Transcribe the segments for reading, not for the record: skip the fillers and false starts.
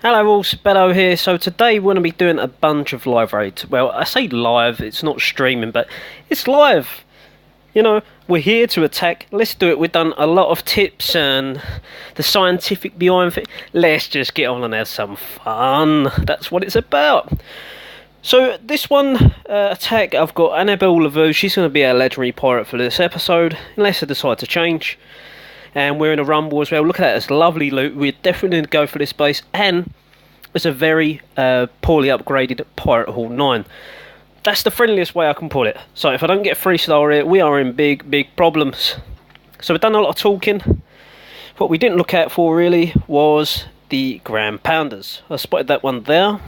Hello all, Bello here. So today we're going to be doing a bunch of live raids. Well, I say live, it's not streaming, but it's live. You know, we're here to attack. Let's do it. We've done a lot of tips and the scientific behind it. Let's just get on and have some fun. That's what it's about. So this one attack, I've got Annabelle Laveau. She's going to be our legendary pirate for this episode, unless I decide to change. And we're in a rumble as well. Look at that, it's lovely loot. We're definitely going to go for this base, and it's a very poorly upgraded Pirate Hall 9. That's the friendliest way I can put it. So if I don't get a 3-star here, we are in big problems. So we've done a lot of talking. What we didn't look out for really was the Grand Pounders. I spotted that one there.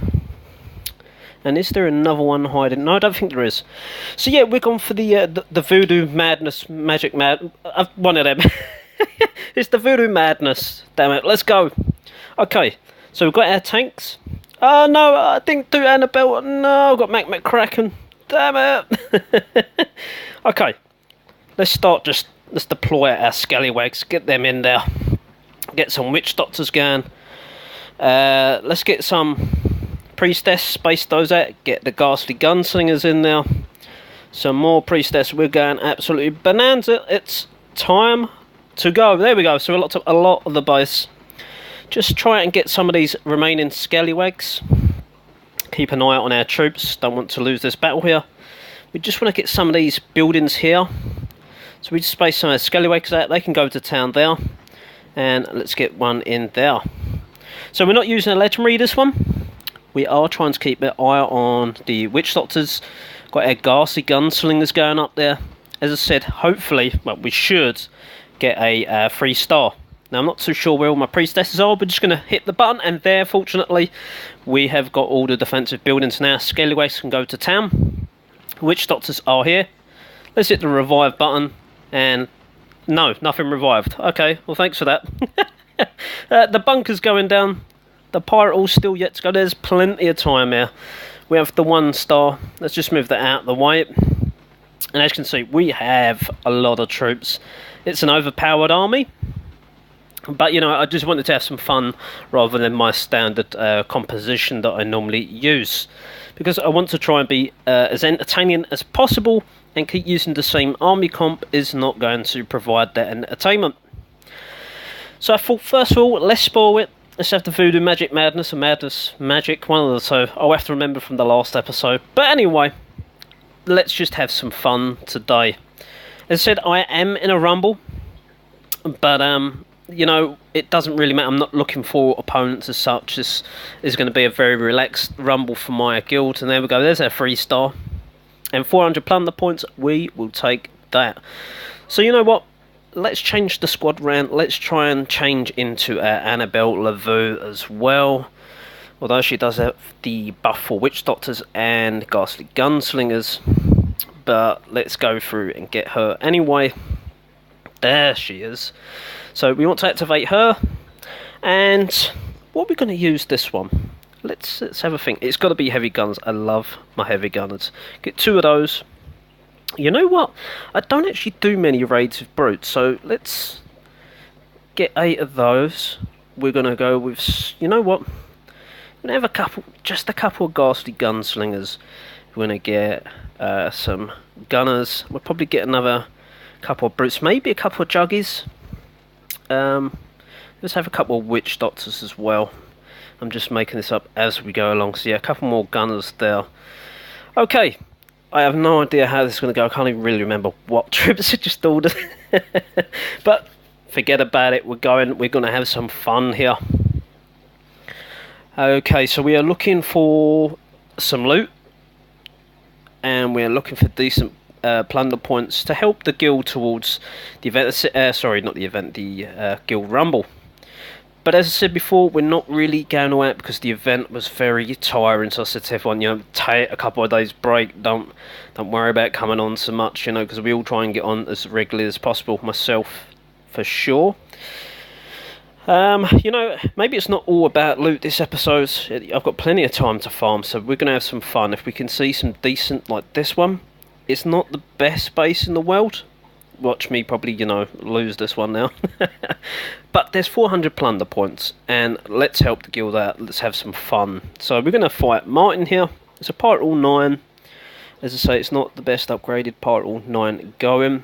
And is there another one hiding? No, I don't think there is. So yeah, we're going for the Voodoo Madness, Magic Mad... one of them. It's the Voodoo Madness. Damn it, let's go. Okay, so we've got our tanks. Oh no, I didn't do Annabelle. No, I've got Mac McCracken. Damn it. Okay, let's deploy our scallywags. Get them in there. Get some witch doctors going. Let's get some priestess, space those out. Get the ghastly gunslingers in there. Some more priestess. We're going absolutely bonanza. It's time to go. There we go. So a lot of the base. Just try and get some of these remaining scallywags. Keep an eye out on our troops. Don't want to lose this battle here. We just want to get some of these buildings here. So we just space some of our scallywags out. They can go to town there. And let's get one in there. So we're not using a legendary this one. We are trying to keep an eye on the witch doctors. Got our ghastly gunslingers going up there. As I said, hopefully, well, we should get a 3-star. Now I'm not too sure where all my priestesses are, but just going to hit the button, and there, fortunately, we have got all the defensive buildings now. Scallywags can go to town. Witch doctors are here. Let's hit the revive button, and no, nothing revived. Okay, well thanks for that. The bunker's going down. The pirate hall's still yet to go. There's plenty of time here. We have the 1-star. Let's just move that out of the way. And as you can see, we have a lot of troops. It's an overpowered army. But, you know, I just wanted to have some fun rather than my standard composition that I normally use. Because I want to try and be as entertaining as possible, and keep using the same army comp is not going to provide that entertainment. So I thought, first of all, let's spoil it. Let's have the Voodoo Magic Madness, or Madness Magic, one of the two. I'll have to remember from the last episode. But anyway, let's just have some fun today. As I said, I am in a rumble, but you know, it doesn't really matter. I'm not looking for opponents as such. This is going to be a very relaxed rumble for my guild. And there we go, there's our 3-star. And 400 plunder points, we will take that. So you know what? Let's change the squad round. Let's try and change into Annabelle Laveau as well. Although she does have the buff for witch doctors and ghastly gunslingers. But let's go through and get her anyway. There she is. So we want to activate her. And what are we going to use this one? Let's have a think. It's got to be heavy guns. I love my heavy gunners. Get 2 of those. You know what? I don't actually do many raids with brutes. So let's get 8 of those. We're going to go with... You know what? We're going to have just a couple of ghastly gunslingers. We're going to get some gunners. We'll probably get another couple of brutes. Maybe a couple of juggies. Let's have a couple of witch doctors as well. I'm just making this up as we go along. So yeah, a couple more gunners there. Okay. I have no idea how this is going to go. I can't even really remember what troops I just ordered. But forget about it. We're going to have some fun here. Okay, so we are looking for some loot. And we're looking for decent plunder points to help the guild towards the event. Sorry, not the event, the guild rumble. But as I said before, we're not really going all out because the event was very tiring. So I said to everyone, you know, take a couple of days break. Don't worry about coming on so much, you know, because we all try and get on as regularly as possible. Myself, for sure. You know, maybe it's not all about loot this episode. I've got plenty of time to farm, so we're going to have some fun. If we can see some decent, like this one. It's not the best base in the world. watch me probably, you know, lose this one now. But there's 400 plunder points, and let's help the guild out. Let's have some fun. So we're going to fight Martin here. It's a Pirate All 9. As I say, it's not the best upgraded Pirate All 9 going,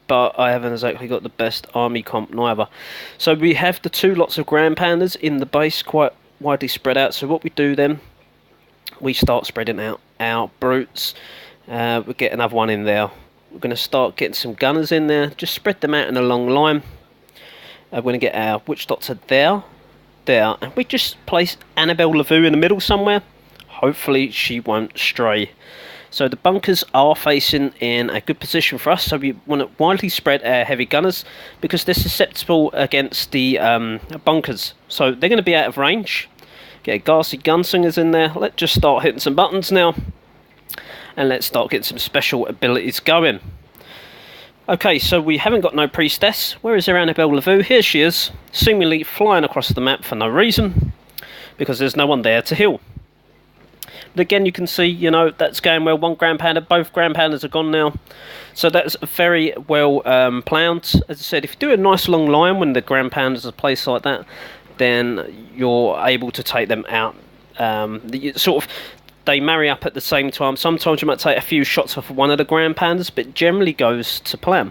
but I haven't exactly got the best army comp neither. So we have the 2 lots of Grand Pandas in the base, quite widely spread out. So what we do then, we start spreading out our brutes. We get another one in there. We're going to start getting some gunners in there. Just spread them out in a long line. We're going to get our witch doctor there, and we just place Annabelle Lavu in the middle somewhere. Hopefully she won't stray. So the bunkers are facing in a good position for us, so we want to widely spread our heavy gunners because they're susceptible against the bunkers. So they're going to be out of range. Get a Ghastly Gunslingers in there. Let's just start hitting some buttons now. And let's start getting some special abilities going. Okay, so we haven't got no priestess. Where is our Annabelle Lavu? Here she is, seemingly flying across the map for no reason, because there's no one there to heal. But again, you can see, you know, that's going well. 1 Grand Panda, both Grand Pandas are gone now. So that's very well planned. As I said, if you do a nice long line when the Grand Pandas are placed like that, then you're able to take them out. They marry up at the same time. Sometimes you might take a few shots off one of the Grand Pandas, but generally goes to plan.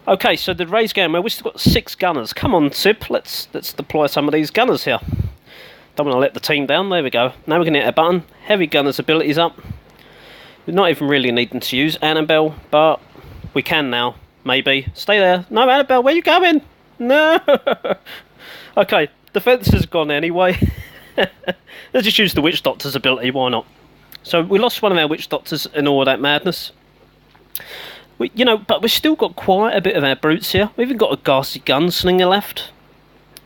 Okay, so the raid's going well. We've still got 6 gunners. Come on, Sib, let's deploy some of these gunners here. Don't want to let the team down. There we go. Now we're going to hit a button. Heavy gunners abilities up. We're not even really needing to use Annabelle, but we can now. Maybe. Stay there. No, Annabelle, where are you going? No. Okay, the fence has gone anyway. Let's just use the Witch Doctor's ability, why not? So we lost one of our Witch Doctors in all that madness. But we've still got quite a bit of our brutes here. We've even got a Ghastly Gunslinger left.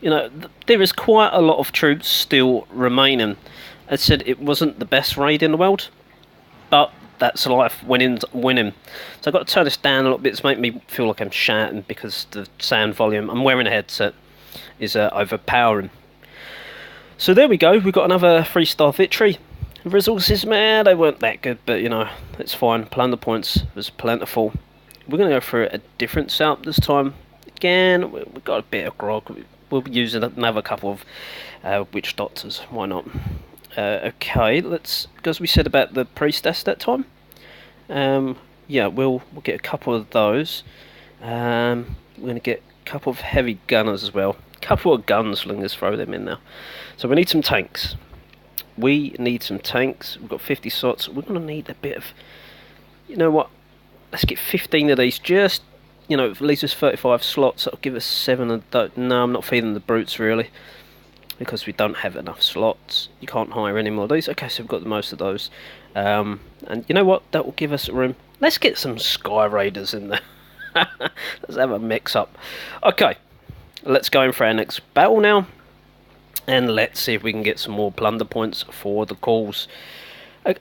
You know, there is quite a lot of troops still remaining. As I said, it wasn't the best raid in the world, but that's life, winning. So I've got to turn this down a little bit to make me feel like I'm shouting because the sound volume, I'm wearing a headset, is overpowering. So there we go, we've got another 3-star victory. The resources, man, they weren't that good, but you know, it's fine. Plunder points was plentiful. We're going to go for a different setup this time. Again, we've got a bit of grog. We'll be using another couple of Witch Doctors, why not? Okay, because we said about the priestess that time. Yeah, we'll get a couple of those. We're going to get a couple of heavy gunners as well. A couple of gunslingers, throw them in now. So we need some tanks. We've got 50 slots. We're going to need a bit of, you know what, let's get 15 of these. Just, you know, it leaves us 35 slots. That'll give us 7 of those. No, I'm not feeding the brutes really, because we don't have enough slots. You can't hire any more of these. Okay, so we've got the most of those. And you know what, that will give us room. Let's get some Sky Raiders in there. Let's have a mix up. Okay, let's go in for our next battle now. And let's see if we can get some more plunder points for the calls.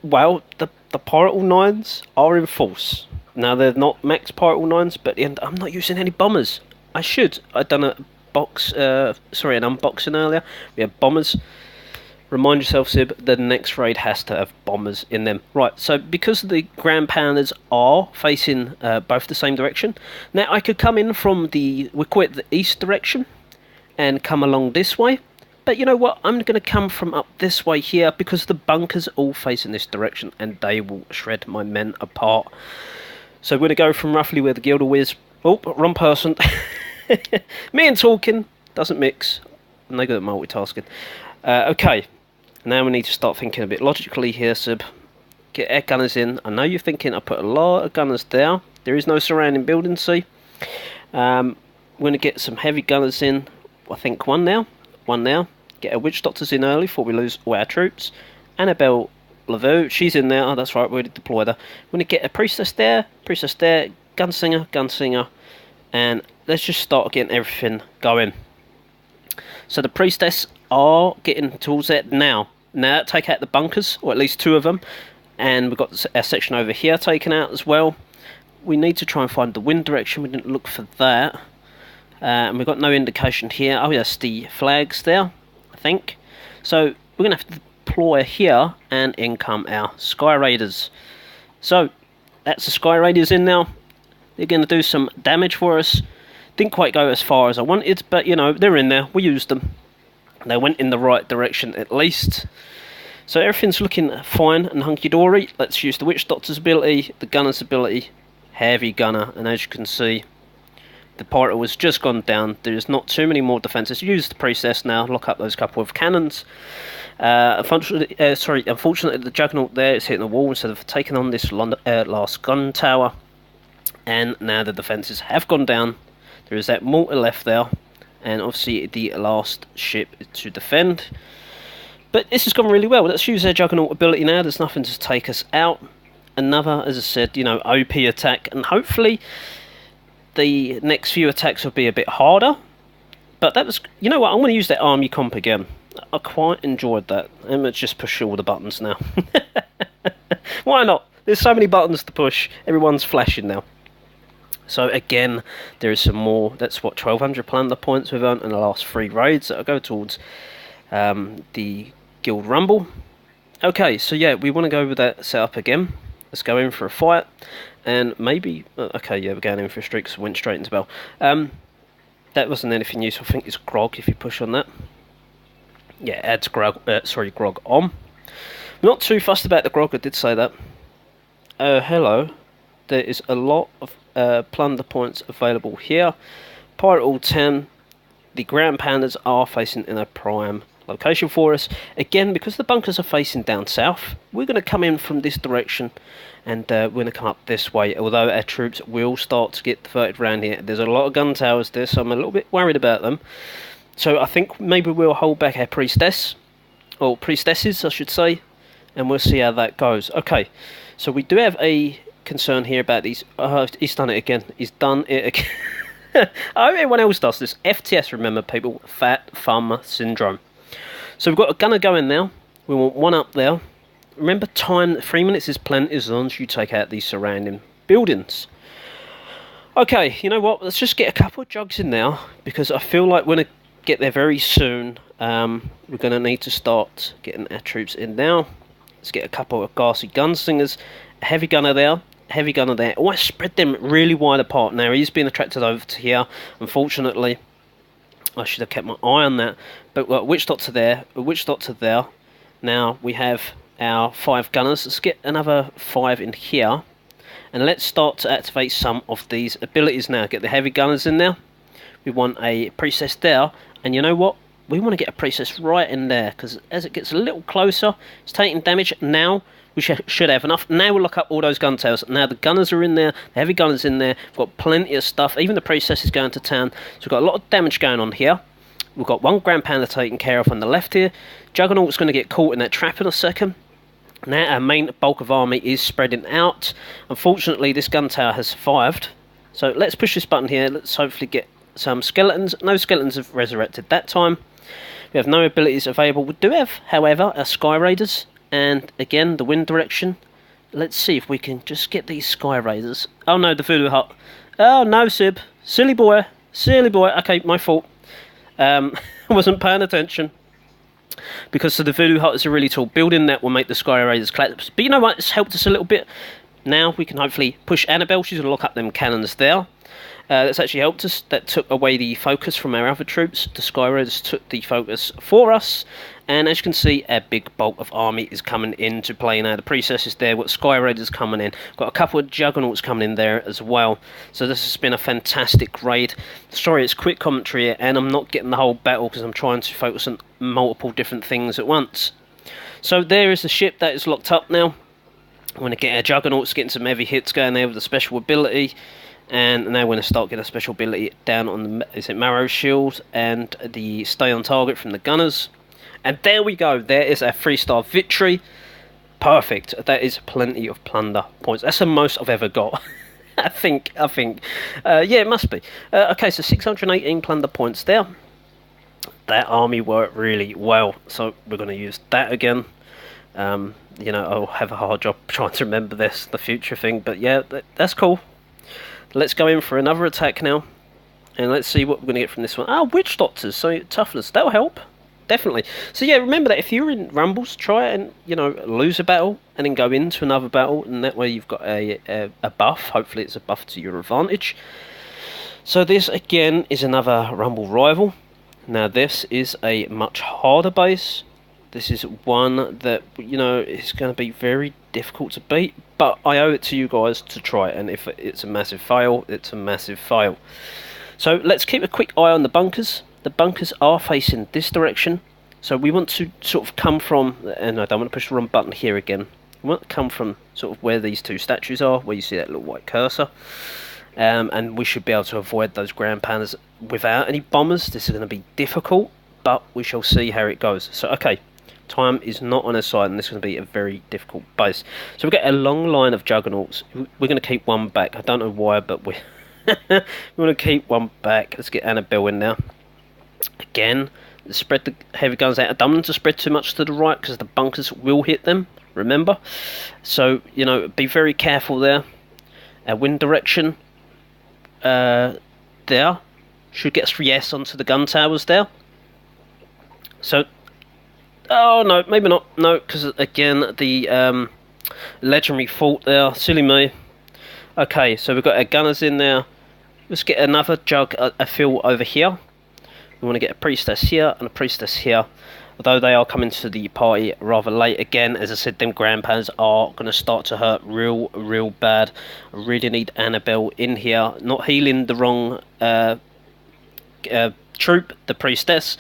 Well, the Pirate All 9s are in force. Now, they're not max Pirate All 9s, but I'm not using any bombers. I should. I've done an unboxing earlier. We have bombers. Remind yourself, Sib, the next raid has to have bombers in them. Right, so because the Grand Pandas are facing both the same direction, now I could come in from the east direction and come along this way. But you know what, I'm going to come from up this way here because the bunkers all face in this direction and they will shred my men apart. So we're going to go from roughly where the Guilder is. Oh, wrong person. Me and talking doesn't mix. I'm no good at multitasking. Okay, now we need to start thinking a bit logically here, Sib. Get air gunners in. I know you're thinking I put a lot of gunners there. There is no surrounding building, see? We're going to get some heavy gunners in. I think one now. Get our Witch Doctors in early before we lose all our troops. Annabelle Lavu, she's in there. Oh, that's right, we already deployed her. We're going to get a Priestess there, Gunslinger, and let's just start getting everything going. So the Priestess are getting tools there now. Now, take out the bunkers, or at least 2 of them, and we've got our section over here taken out as well. We need to try and find the wind direction. We didn't look for that. And we've got no indication here. Oh, yes, the flags there, I think. So we're going to have to deploy here, and in come our Sky Raiders. So that's the Sky Raiders in now. They're going to do some damage for us. Didn't quite go as far as I wanted, but you know, they're in there. We used them. They went in the right direction at least. So everything's looking fine and hunky-dory. Let's use the Witch Doctor's ability, the Gunner's ability, Heavy Gunner, and as you can see, the pirate was just gone down. There's not too many more defences. Use the Priestess now, lock up those couple of cannons. Unfortunately, the Juggernaut there is hitting the wall instead of taking on this last gun tower. And now the defences have gone down. There is that mortar left there, and obviously the last ship to defend. But this has gone really well. Let's use their Juggernaut ability now. There's nothing to take us out. Another, as I said, you know, OP attack, and hopefully the next few attacks will be a bit harder. But that was, you know what, I'm going to use that army comp again. I quite enjoyed that. And let's just push all the buttons now. Why not? There's so many buttons to push. Everyone's flashing now. So again, there is some more. That's what, 1,200 Plunder points we've earned in the last 3 raids that will go towards the Guild Rumble. Okay, so yeah, we want to go with that setup again. Let's go in for a fight. And maybe... okay, yeah, we're going in for a streak, so went straight into Bell. That wasn't anything useful. I think it's Grog if you push on that. Yeah, adds Grog on. Not too fussed about the Grog, I did say that. Hello. There is a lot of plunder points available here. Pirate all 10. The Ground Pandas are facing in a prime location for us. Again, because the bunkers are facing down south, we're going to come in from this direction, and we're going to come up this way, although our troops will start to get diverted around here. There's a lot of gun towers there, so I'm a little bit worried about them. So I think maybe we'll hold back our priestesses, I should say, and we'll see how that goes. Okay, so we do have a concern here about these. He's done it again. He's done it again. I hope everyone else does this. FTS, remember people, Fat Thumb Syndrome. So we've got a gunner going now. We want one up there. Remember, time 3 minutes is plenty as long as you take out these surrounding buildings. Okay, you know what? Let's just get a couple of jugs in now, because I feel like we're going to get there very soon. We're going to need to start getting our troops in now. Let's get a couple of gassy gunslingers. A heavy gunner there. Heavy gunner there. Oh, I spread them really wide apart. Now he's been attracted over to here. Unfortunately, I should have kept my eye on that. But well, Witch Doctor there, a Witch Doctor there. Now we have our 5 gunners. Let's get another 5 in here, and let's start to activate some of these abilities now. Get the heavy gunners in there. We want a priestess there, and you know what? We want to get a priestess right in there, because as it gets a little closer, it's taking damage now. We should have enough. Now we'll lock up all those gun towers. Now the gunners are in there, the heavy gunners in there. We've got plenty of stuff. Even the priestess is going to town. So we've got a lot of damage going on here. We've got 1 Grand Panda taken care of on the left here. Juggernaut's going to get caught in that trap in a second. Now our main bulk of army is spreading out. Unfortunately, this gun tower has survived. So let's push this button here. Let's hopefully get some skeletons. No skeletons have resurrected that time. We have no abilities available. We do have, however, our Sky Raiders. And again, the wind direction. Let's see if we can just get these Sky Raiders. Oh no, the Voodoo Hut. Oh no, Sib. Silly boy. Silly boy. Okay, my fault. I wasn't paying attention. Because the Voodoo Hut is a really tall building that will make the Sky Raiders collapse. But you know what? It's helped us a little bit. Now we can hopefully push Annabelle. She's going to lock up them cannons there. That's actually helped us. That took away the focus from our other troops. The Sky Raiders took the focus for us. And as you can see, our big bulk of army is coming into play now. The priestess is there. We've got Sky Raiders coming in. Got a couple of Juggernauts coming in there as well. So this has been a fantastic raid. Sorry, it's quick commentary here, and I'm not getting the whole battle because I'm trying to focus on multiple different things at once. So there is the ship that is locked up now. I'm going to get our Juggernauts, getting some heavy hits going there with the special ability. And now we're going to start getting a special ability down on the Marrow Shield and the Stay on Target from the Gunners. And there we go. There is our 3-star victory. Perfect. That is plenty of plunder points. That's the most I've ever got. I think. Yeah, it must be. Okay, so 618 plunder points there. That army worked really well. So we're going to use that again. You know, I'll have a hard job trying to remember this, the future thing. But yeah, that's cool. Let's go in for another attack now. And let's see what we're going to get from this one. Ah, Witch Doctors. So toughness. That'll help. definitely. So yeah, remember that if you're in rumbles, try and lose a battle and then go into another battle, and that way you've got a buff. Hopefully, it's a buff to your advantage. So this again is another rumble rival. Now this is a much harder base. This is one that is going to be very difficult to beat, but I owe it to you guys to try it, and if it's a massive fail, it's a massive fail. So let's keep a quick eye on the bunkers. The bunkers are facing this direction, so we want to sort of come from, and I don't want to push the wrong button here again, we want to come from sort of where these two statues are, where you see that little white cursor, and we should be able to avoid those ground pounders without any bombers. This is going to be difficult, but we shall see how it goes. So okay, time is not on our side, and this is going to be a very difficult base. So we've got a long line of juggernauts. We're going to keep one back. I don't know why, but we want to keep one back. Let's get Annabelle in now. Again, spread the heavy guns out. I don't want them to spread too much to the right because the bunkers will hit them, remember. So, be very careful there. Our wind direction there should get us, yes, onto the gun towers there. So, oh no, maybe not. No, because again, the legendary fault there. Silly me. Okay, so we've got our gunners in there. Let's get another jug, a fill over here. We want to get a priestess here and a priestess here. Although they are coming to the party rather late again. As I said, them grand pounders are going to start to hurt real bad. I really need Annabelle in here. Not healing the wrong troop, the priestess.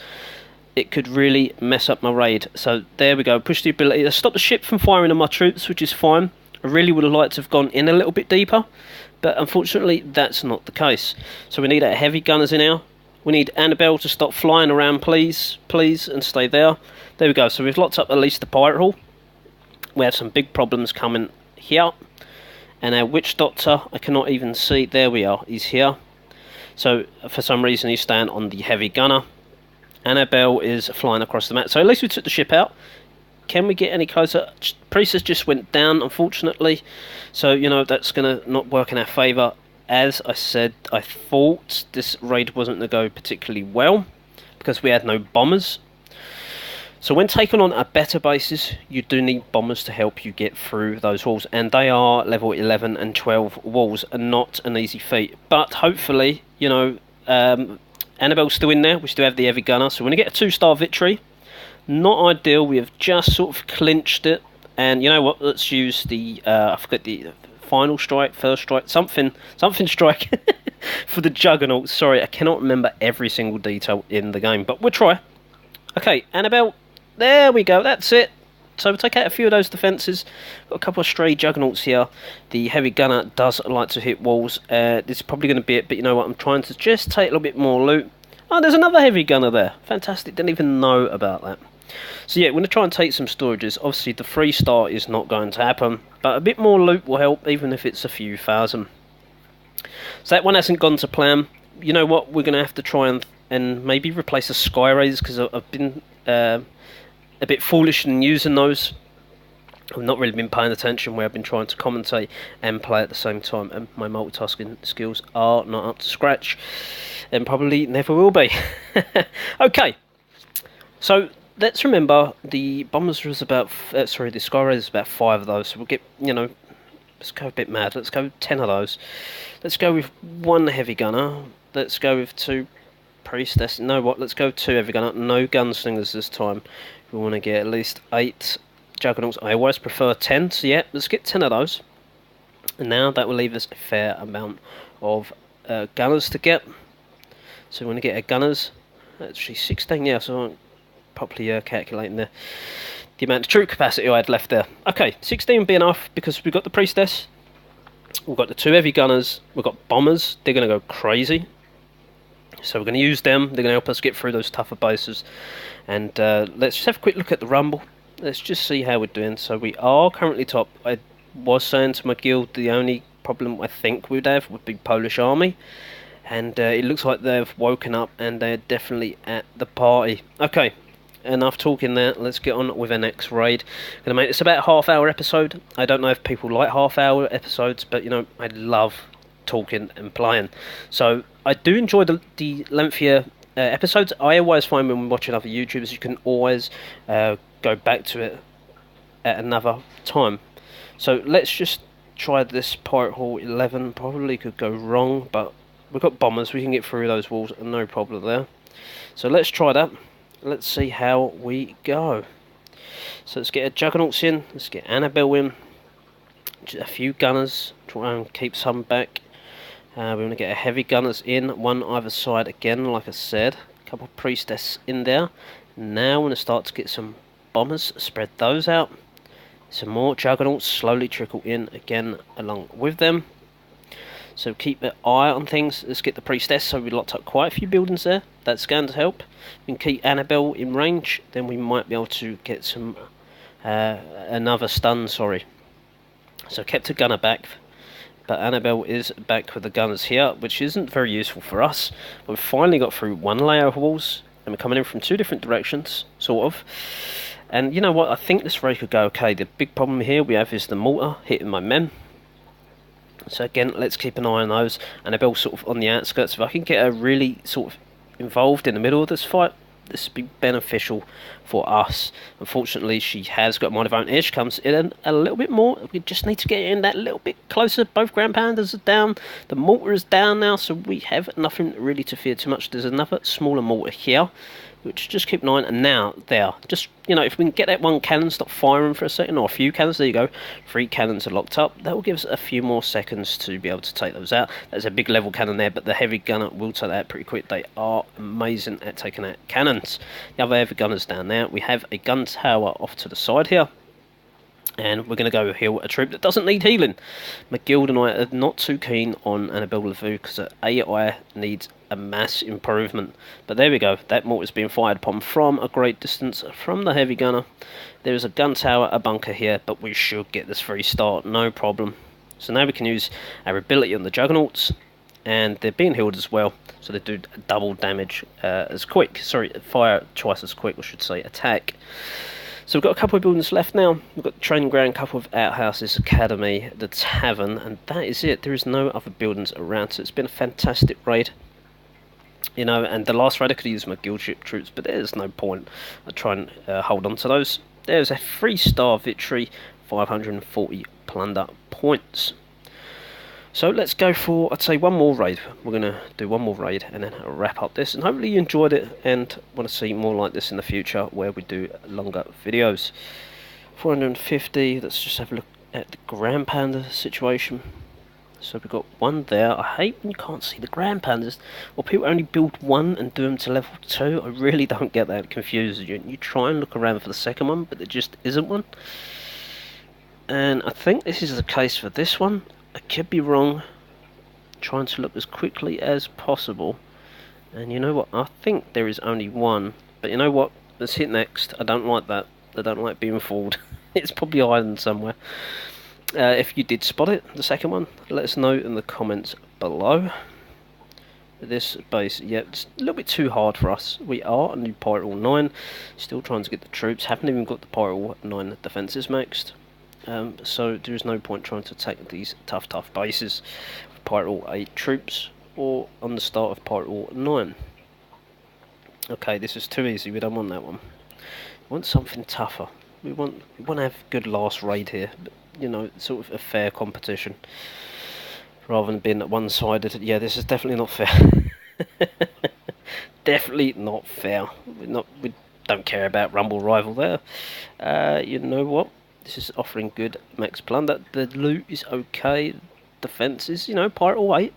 It could really mess up my raid. So there we go. Push the ability to stop the ship from firing on my troops, which is fine. I really would have liked to have gone in a little bit deeper, but unfortunately that's not the case. So we need our heavy gunners in here. We need Annabelle to stop flying around, please, and stay there. There we go. So we've locked up at least the pirate hall. We have some big problems coming here. And our witch doctor, I cannot even see. There we are. He's here. So for some reason he's staying on the heavy gunner. Annabelle is flying across the map. So at least we took the ship out. Can we get any closer? Priestess just went down, unfortunately. So, that's going to not work in our favour. As I said, I thought this raid wasn't going to go particularly well because we had no bombers. So when taking on a better basis, you do need bombers to help you get through those walls. And they are level 11 and 12 walls, and not an easy feat. But hopefully, Annabelle's still in there. We still have the heavy gunner. So we're going to get a 2-star victory. Not ideal. We have just sort of clinched it. And you know what? Let's use the, I forget the final strike, first strike, something strike for the Juggernaut. Sorry, I cannot remember every single detail in the game, but we'll try. Okay, Annabelle, there we go, that's it. So we'll take out a few of those defences. Got a couple of stray Juggernauts here. The heavy gunner does like to hit walls. This is probably going to be it, but you know what, I'm trying to just take a little bit more loot. Oh, there's another heavy gunner there. Fantastic, didn't even know about that. So yeah, we're going to try and take some storages. Obviously the 3-star is not going to happen, but a bit more loot will help, even if it's a few thousand. So that one hasn't gone to plan. You know what, we're going to have to try and maybe replace the Sky Rays, because I've been a bit foolish in using those. I've not really been paying attention where I've been trying to commentate and play at the same time, and my multitasking skills are not up to scratch, and probably never will be. Okay, so let's remember the bombers was about, the Sky Rays is about 5 of those, so we'll get, let's go a bit mad, let's go 10 of those. Let's go with 1 heavy gunner, let's go with 2 priestess, you know what, let's go 2 heavy gunner, no gunslingers this time. We want to get at least 8 Juggernauts. I always prefer 10, so yeah, let's get 10 of those. And now that will leave us a fair amount of gunners to get. So we want to get our gunners, actually 16, yeah, so I'm properly calculating the amount of troop capacity I had left there. Okay, 16 would be enough because we've got the priestess, we've got the 2 heavy gunners, we've got bombers, they're going to go crazy. So we're going to use them, they're going to help us get through those tougher bases. And let's just have a quick look at the rumble. Let's just see how we're doing. So we are currently top. I was saying to my guild the only problem I think we'd have would be Polish army. And it looks like they've woken up and they're definitely at the party. Okay, enough talking there. Let's get on with our next raid. Gonna make this about a half-hour episode. I don't know if people like half-hour episodes, but I love talking and playing. So I do enjoy the lengthier episodes. I always find when we're watching other YouTubers, you can always go back to it at another time. So let's just try this Pirate Hall 11. Probably could go wrong, but we've got bombers. We can get through those walls, no problem there. So let's try that. Let's see how we go. So let's get a Juggernauts in. Let's get Annabelle in. Just a few gunners. Try and keep some back. We want to get a heavy gunners in, one either side again, like I said. A couple of priestess in there. Now we're going to start to get some bombers, spread those out. Some more juggernauts slowly trickle in again along with them. So keep an eye on things. Let's get the priestess, so we locked up quite a few buildings there. That's going to help. We can keep Annabelle in range, then we might be able to get some another stun, sorry. So kept a gunner back. But Annabelle is back with the gunners here, which isn't very useful for us. We've finally got through one layer of walls, and we're coming in from two different directions, sort of. And you know what, I think this raid could go okay. The big problem here we have is the mortar hitting my men. So again, let's keep an eye on those. Annabelle sort of on the outskirts. If I can get her really sort of involved in the middle of this fight, this would be beneficial for us. Unfortunately, she has got mind of her own. Here she comes in a little bit more. We just need to get in that little bit closer. Both ground pounders are down. The mortar is down now, so we have nothing really to fear too much. There's another smaller mortar here, which just keep an eye on. And now, there. Just, you know, if we can get that one cannon, stop firing for a second, or a few cannons, there you go. 3 cannons are locked up. That will give us a few more seconds to be able to take those out. There's a big level cannon there, but the heavy gunner will take that out pretty quick. They are amazing at taking out cannons. The other heavy gunners down there. We have a gun tower off to the side here. And we're going to go heal a troop that doesn't need healing. McGill and I are not too keen on Annabelle LaVue because her AI needs a mass improvement. But there we go. That mortar is being fired upon from a great distance from the heavy gunner. There is a gun tower, a bunker here, but we should get this free start, no problem. So now we can use our ability on the Juggernauts. And they're being healed as well, so they do double damage as quick. Sorry, fire twice as quick, I should say, attack. So we've got a couple of buildings left now. We've got the training ground, a couple of outhouses, academy, the tavern, and that is it. There is no other buildings around, so it's been a fantastic raid. You know, and the last raid I could use my guild ship troops, but there's no point. I try and hold on to those. There's a 3-star victory, 540 plunder points. So let's go for, I'd say, one more raid. We're going to do one more raid and then wrap up this. And hopefully you enjoyed it and want to see more like this in the future where we do longer videos. 450, let's just have a look at the Grand Panda situation. So we've got one there. I hate when you can't see the Grand Pandas. Well, people only build one and do them to level 2. I really don't get that. It confuses you. You try and look around for the second one, but there just isn't one. And I think this is the case for this one. I could be wrong. Trying to look as quickly as possible. And you know what? I think there is only one. But you know what? Let's hit next. I don't like that. I don't like being fooled. It's probably hiding somewhere. If you did spot it, the second one, let us know in the comments below. This base, yeah, it's a little bit too hard for us. We are on new Pirate Hall 9. Still trying to get the troops. Haven't even got the Pirate Hall 9 defences maxed. So there is no point trying to take these tough bases with Pirate Hall 8 troops or on the start of Pirate Hall 9. Okay, this is too easy. We don't want that one. We want something tougher. We want to have a good last raid here. But, you know, sort of a fair competition rather than being one-sided. Yeah, this is definitely not fair. Definitely not fair. We don't care about Rumble Rival there. You know what? This is offering good max plunder. The loot is okay. Defense is, you know, Pirate Hall 8.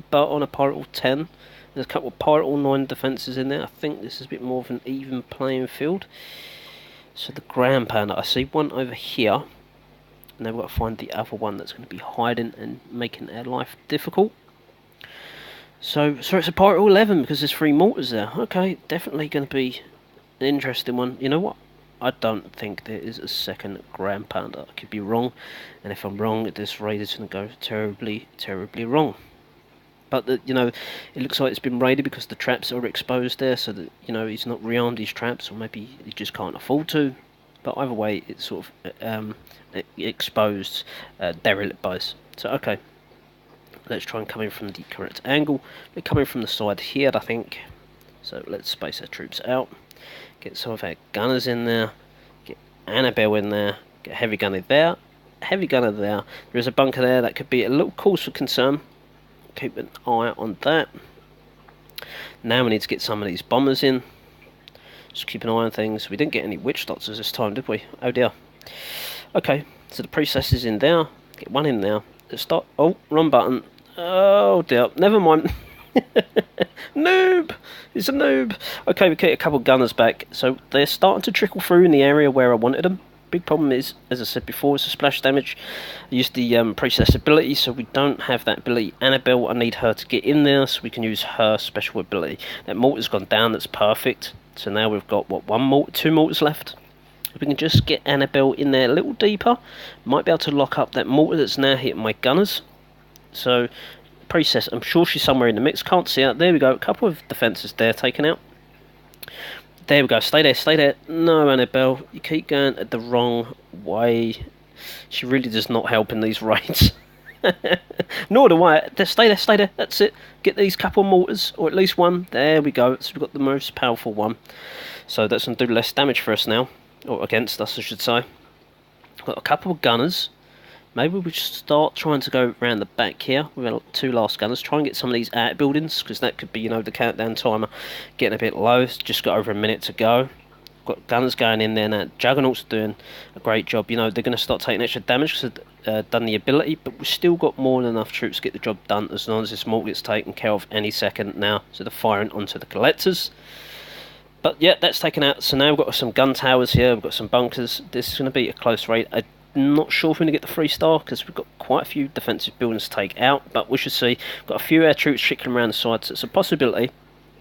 But on a Pirate Hall 10, there's a couple of Pirate Hall 9 defences in there. I think this is a bit more of an even playing field. So the Grand Panda, I see one over here. And then we've got to find the other one that's going to be hiding and making our life difficult. So it's a Pirate Hall 11 because there's 3 mortars there. Okay, definitely going to be an interesting one. You know what? I don't think there is a second Grand Panda. I could be wrong, and if I'm wrong, this raid is going to go terribly, terribly wrong. But you know, it looks like it's been raided because the traps are exposed there, so that, you know, he's not rearmed his traps, or maybe he just can't afford to. But either way, it's sort of exposed derelict base. So okay, let's try and come in from the correct angle. We're coming from the side here, I think. So let's space our troops out. Get some of our gunners in there. Get Annabelle in there. Get a heavy gunner there. Heavy gunner there. There is a bunker there that could be a little cause for concern. Keep an eye on that. Now we need to get some of these bombers in. Just keep an eye on things. We didn't get any witch doctors this time, did we? Oh dear. Okay, so the priestess is in there. Get one in there. Let's start. Oh, wrong button. Oh dear. Never mind. Noob! It's a noob. Okay, we get a couple of gunners back. So they're starting to trickle through in the area where I wanted them. Big problem is, as I said before, it's a splash damage. I used the priestess ability, so we don't have that ability. Annabelle, I need her to get in there so we can use her special ability. That mortar's gone down, that's perfect. So now we've got, what, two mortars left? If we can just get Annabelle in there a little deeper, might be able to lock up that mortar that's now hitting my gunners. So, priestess, I'm sure she's somewhere in the mix, can't see her. There we go, a couple of defences there taken out. There we go, stay there, stay there. No, Annabelle, you keep going the wrong way. She really does not help in these raids. Nor do I. Stay there, stay there, that's it. Get these couple of mortars, or at least one. There we go, so we've got the most powerful one. So that's going to do less damage for us now. Or against us, I should say. Got a couple of gunners. Maybe we should start trying to go around the back here. We've got two last gunners. Try and get some of these outbuildings, because that could be, you know, the countdown timer getting a bit low. It's just got over a minute to go. Got gunners going in there now. Juggernaut's doing a great job. You know, they're going to start taking extra damage because they've done the ability, but we've still got more than enough troops to get the job done as long as this mortar gets taken care of any second now. So they're firing onto the collectors. But yeah, that's taken out. So now we've got some gun towers here. We've got some bunkers. This is going to be a close raid. I'm not sure if we're going to get the 3-star because we've got quite a few defensive buildings to take out. But we should see. We've got a few air troops trickling around the sides. So it's a possibility.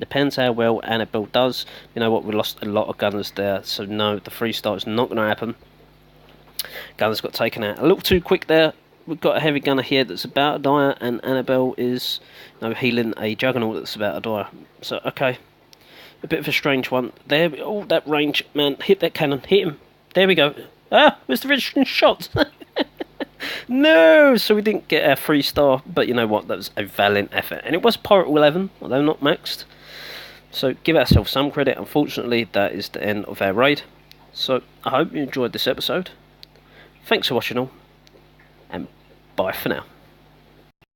Depends how well Annabelle does. You know what? We lost a lot of gunners there. So no, the 3-star is not going to happen. Gunners got taken out a little too quick there. We've got a heavy gunner here that's about to die. And Annabelle is healing a juggernaut that's about to die. So, okay. A bit of a strange one. There, oh, that range, man. Hit that cannon. Hit him. There we go. Ah, where's the original shot? No, so we didn't get our 3-star. But you know what? That was a valiant effort. And it was Pirate 11, although not maxed. So give ourselves some credit. Unfortunately, that is the end of our raid. So I hope you enjoyed this episode. Thanks for watching all. And bye for now.